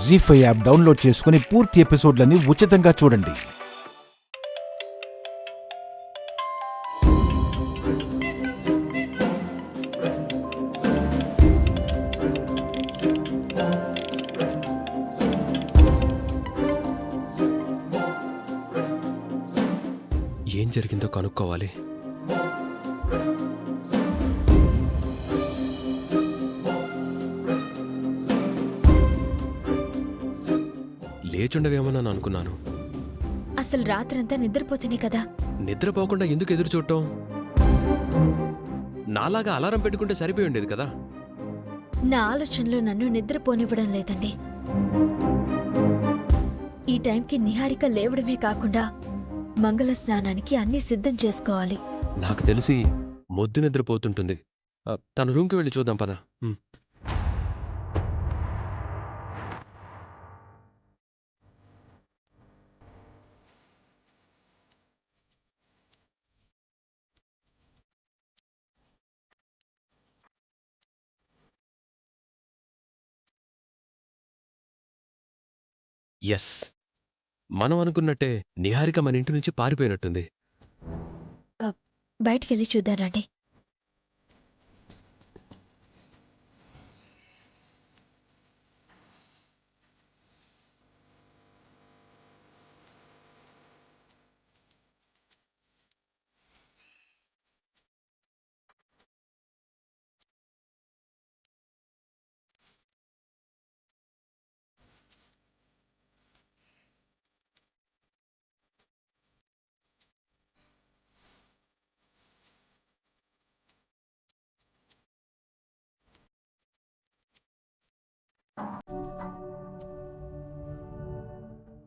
జీ5 app download చేసుకుని పూర్తి ఎపిసోడ్లని ఉచితంగా చూడండి. ఏం జరిగిందో కనుక్కోవాలి. లేచుండవేమోనని అనుకున్నాను. అసలు రాత్రంతా నిద్రపోతేనే కదా. నిద్రపోకుండా ఎందుకు ఎదురు చూడటం? నాలాగా అలారం పెట్టుకుంటే సరిపోయి ఉండేది కదా. నా ఆలోచనలో నన్ను నిద్రపోనివ్వడం లేదండి. ఈ టైంకి నిహారిక లేవడమే కాకుండా మంగళ స్నానానికి అన్నీ సిద్ధం చేసుకోవాలి. నాకు తెలిసి మొద్దు నిద్రపోతుంటుంది. తన రూమ్కి వెళ్ళి చూద్దాం పద. ఎస్, మనం అనుకున్నట్టే నిహారిక మన ఇంటి నుంచి పారిపోయినట్టుంది. బయటికెళ్ళి చూద్దానండి.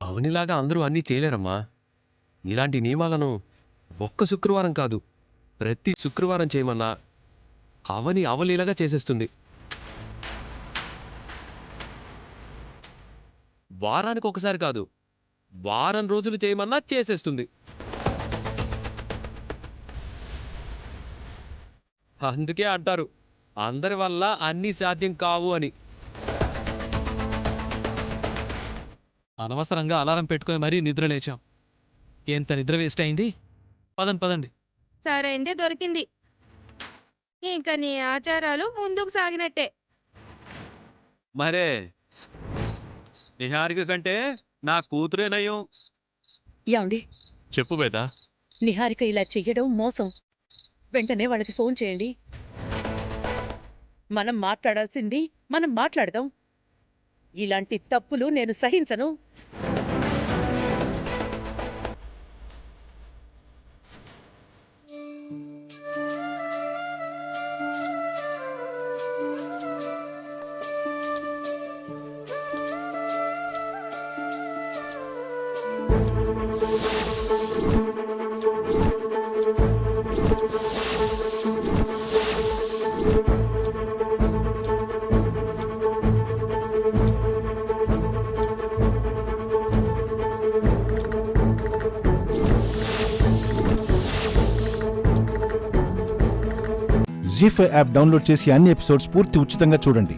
అవనిలాగా అందరూ అన్నీ చేయలేరమ్మా. ఇలాంటి నియమాలను ఒక్క శుక్రవారం కాదు, ప్రతి శుక్రవారం చేయమన్నా అవని అవలీలగా చేసేస్తుంది. వారానికి ఒకసారి కాదు, వారం రోజులు చేయమన్నా చేసేస్తుంది. అందుకే అంటారు, అందరి వల్ల అన్నీ సాధ్యం కావు అని. అనవసరంగా అలారం పెట్టుకొని మరీ నిద్ర లేచాం. ఎంత నిద్ర వేస్ట్ అయింది. పదండి. సరైందే దొరికింది. ఇంకా నీ ఆచారాలు ముందుకు సాగినట్టే. మరే నిహారిక కంటే నా కూతురే నయం. యాండి, చెప్పు బేదా. నిహారిక ఇలా చెయ్యడం మోసం. వెంటనే వాళ్ళకి ఫోన్ చేయండి. మనం మాట్లాడాల్సింది మనం మాట్లాడదాం. ఇలాంటి తప్పులు నేను సహించను. జీ5 యాప్ డౌన్లోడ్ చేసి అన్ని ఎపిసోడ్స్ పూర్తి ఉచితంగా చూడండి.